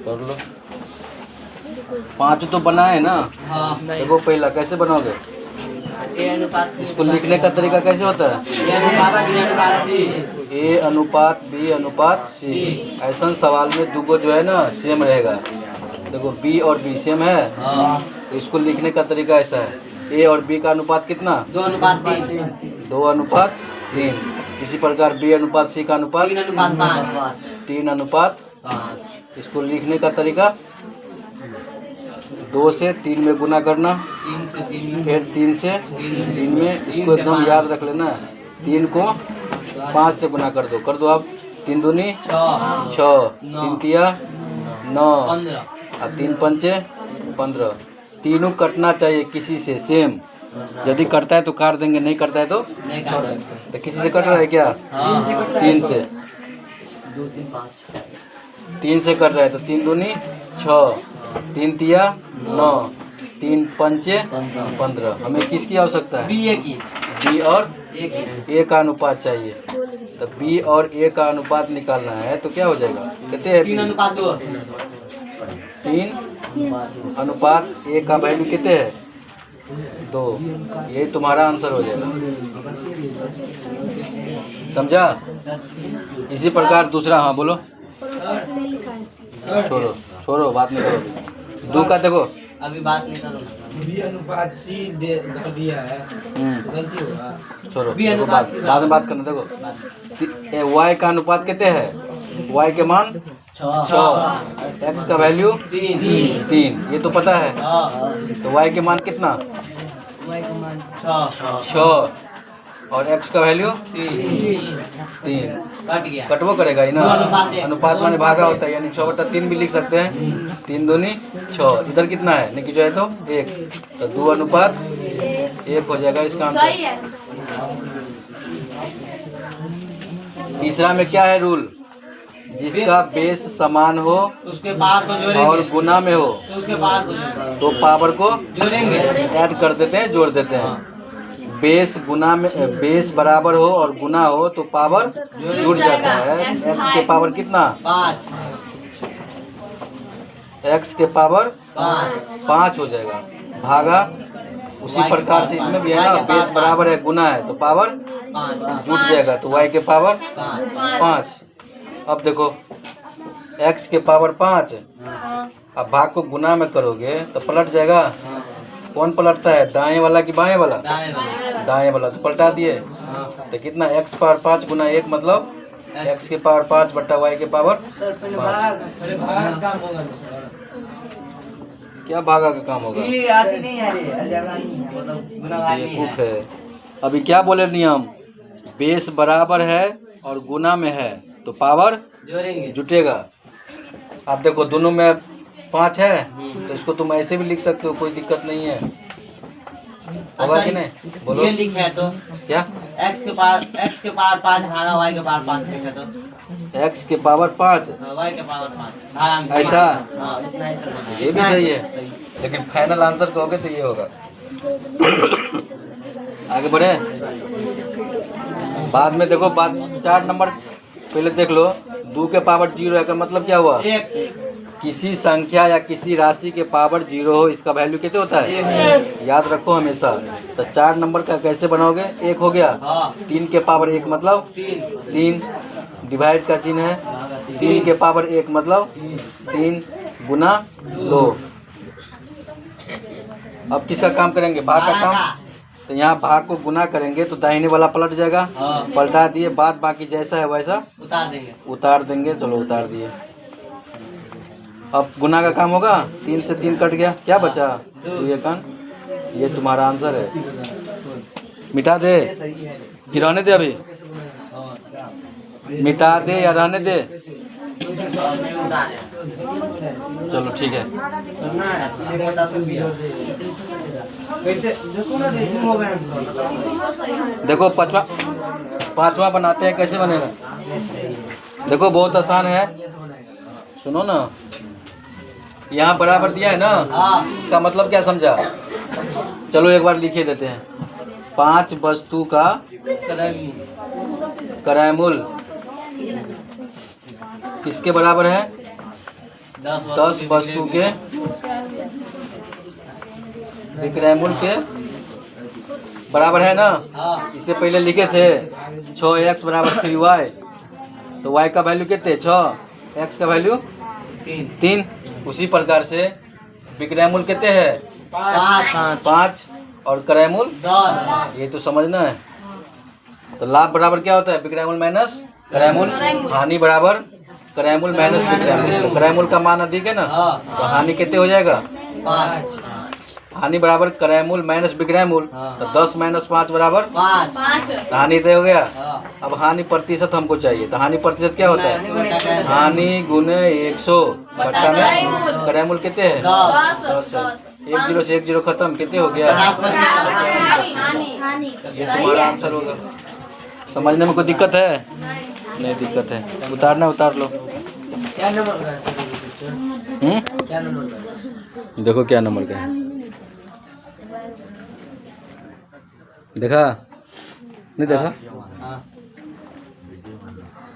कर लो। 5 तो बना है ना। देखो पहला कैसे बनाओगे? इसको लिखने का तरीका कैसे होता है? A अनुपात B अनुपात C। ऐसा सवाल में दुगो जो है ना सेम रहेगा। देखो B और B सेम है, तो इसको लिखने का तरीका ऐसा है। A और B का अनुपात कितना? 2:3। 2:3। इसी प्रकार B अनुपात C का अनुपात 3:5। इसको लिखने का तरीका 2 से 3 में गुना करना, फिर 3 से 3 में। इसको एकदम याद रख लेना। 3 को 5 से गुना कर दो आप। 3 दूनी 6, 3 तिया 9 और 3 पंचे 15। तीनों कटना चाहिए किसी से सेम। यदि करता है तो काट देंगे, नहीं करता है तो किसी से कट रहा है क्या? 3 से। 3 से कट रहा है तो 3 दूनी 6, 3 तिया 9, 3 पंचे 15। हमें किसकी आवश्यकता है? B और A का अनुपात चाहिए। तो B और A का अनुपात निकालना है तो क्या हो जाएगा? कहते हैं 3:2। 3:A का वैल्यू कितने है? 2। ये तुम्हारा आंसर हो जाएगा। समझा? इसी प्रकार दूसरा। हाँ बोलो। छोड़ो बात नहीं करो। 2 का देखो। अभी बात नहीं करो। B अनुपात C कर दिया है, गलती होगा। छोड़ो, देखो बाद में बात करना। देखो Y का अनुपात कितने है? Y के मान 6, X का वैल्यू 3। ये तो पता है। तो Y के मान कितना? 6 और X का वैल्यू 3। कट गया। कटवो करेगा ही ना। अनुपात माने भागा होता है, यानी 6/3 भी लिख सकते हैं। 3 दूनी 6। इधर कितना है? नहीं जो है तो 1, तो 2:1 हो जाएगा इसका आंसर। तीसरा में क्या है रूल? जिसका बेस समान हो उसके पावर को जोड़ेंगे और गुना में हो तो उसके पावर को तो पावर को जोड़ेंगे, ऐड कर देते हैं, जोड़ देते हैं। बेस गुना में बेस बराबर हो और गुना हो तो पावर जुड़ जाता है। x के पावर कितना? 5। x के पावर 5 हो जाएगा। भागा उसी प्रकार से इसमें भी है ना। बेस बराबर है गुना है तो पावर जुड़ जाएगा, तो y के पावर 5। अब देखो x के पावर 5। अब भाग को गुना में करोगे तो पलट जाएगा। कौन पलटता है? दाएं वाला कि बाएं वाला? दाएं वाला। तो पलटा दिए तो कितना? x पावर 5 गुना 1 मतलब x के पावर 5 बट्टा y के पावर 5। क्या भागा का काम होगा? बेवकूफ है। अभी क्या बोले नियम? बेस बराबर है और गुना में है तो पावर जोड़ेंगे, जुटेगा। आप देखो दोनों में 5 है तो इसको तुम ऐसे भी लिख सकते हो, कोई दिक्कत नहीं है। होगा कि नहीं? बोलो। ये लिखा है तो क्या? x के पावर 5 भागा y के पावर 5 लिखा तो x के पावर 5 y के पावर 5 भागा ऐसा? हाँ। ये भी सही है, लेकिन फाइनल आंसर कहोगे तो ये होगा। आगे बढ़े। बाद में देखो, बाद 4 नंबर पहले देख लो। 2 के पावर 0 है का मतलब क्या हुआ? किसी संख्या या किसी राशि के पावर 0 हो, इसका वैल्यू कितने होता है? याद रखो हमेशा। तो 4 नंबर का कैसे बनाओगे? 1 हो गया। 3 के पावर 1 मतलब 3। डिवाइड का चिन्ह है। 3 के पावर 1 मतलब 3 गुना 2। अब किसका काम करेंगे? भाग का काम। तो यहाँ भाग को गुना करेंगे तो दाहिने वाला पलट जाएगा। पलटा दिए, बाद बाकी जैसा है वैसा उतार देंगे। चलो उतार दिए। अब गुना का काम होगा। 3 से 3 कट गया, क्या बचा? 2 ये तुम्हारा आंसर है। मिटा दे कि रहने दे? अभी मिटा दे या रहने दे? चलो ठीक है। देखो पांचवा बनाते हैं, कैसे बनेगा? देखो बहुत आसान है, सुनो ना। यहाँ बराबर दिया है ना, इसका मतलब क्या समझा? चलो एक बार लिखे देते हैं। 5 वस्तु का क्रय मूल्य किसके बराबर है? 10 वस्तु के विक्रयमूल्य के बराबर है ना। हाँ। इससे पहले लिखे थे 6x बराबर 3y, तो y का वैल्यू कितने? 6, x का वैल्यू 3। उसी प्रकार से विक्रयमूल्य कितने है? 5 और क्रयमूल्य 10। ये तो समझना है। तो लाभ बराबर क्या होता है? विक्रयमूल्य माइनस क्रयमूल्य। हानि बराबर क्रयमूल्य माइनस विक्रयमूल्य। तो क्रयमूल्य का मान अधिक है ना, तो हानि कितने हो जाएगा? 5। हानि बराबर क्रयमूल्य माइनस विक्रयमूल्य, तो 10 माइनस 5 बराबर 5। तो हानि तय हो गया। अब हानि प्रतिशत हमको चाहिए, तो हानि प्रतिशत क्या होता है? हानि गुने 100 बट्टा में क्रयमूल्य कितने है? 10 है। 1 0 से 1 0 खत्म, कितने हो गया? ये तुम्हारा आंसर होगा। समझने में कोई दिक्कत है? नहीं दिक्कत है, उतारना उतार लो। क्या नंबर का है? क्या नंबर का है? देखो क्या नंबर का है, देखा नहीं देखा? हाँ।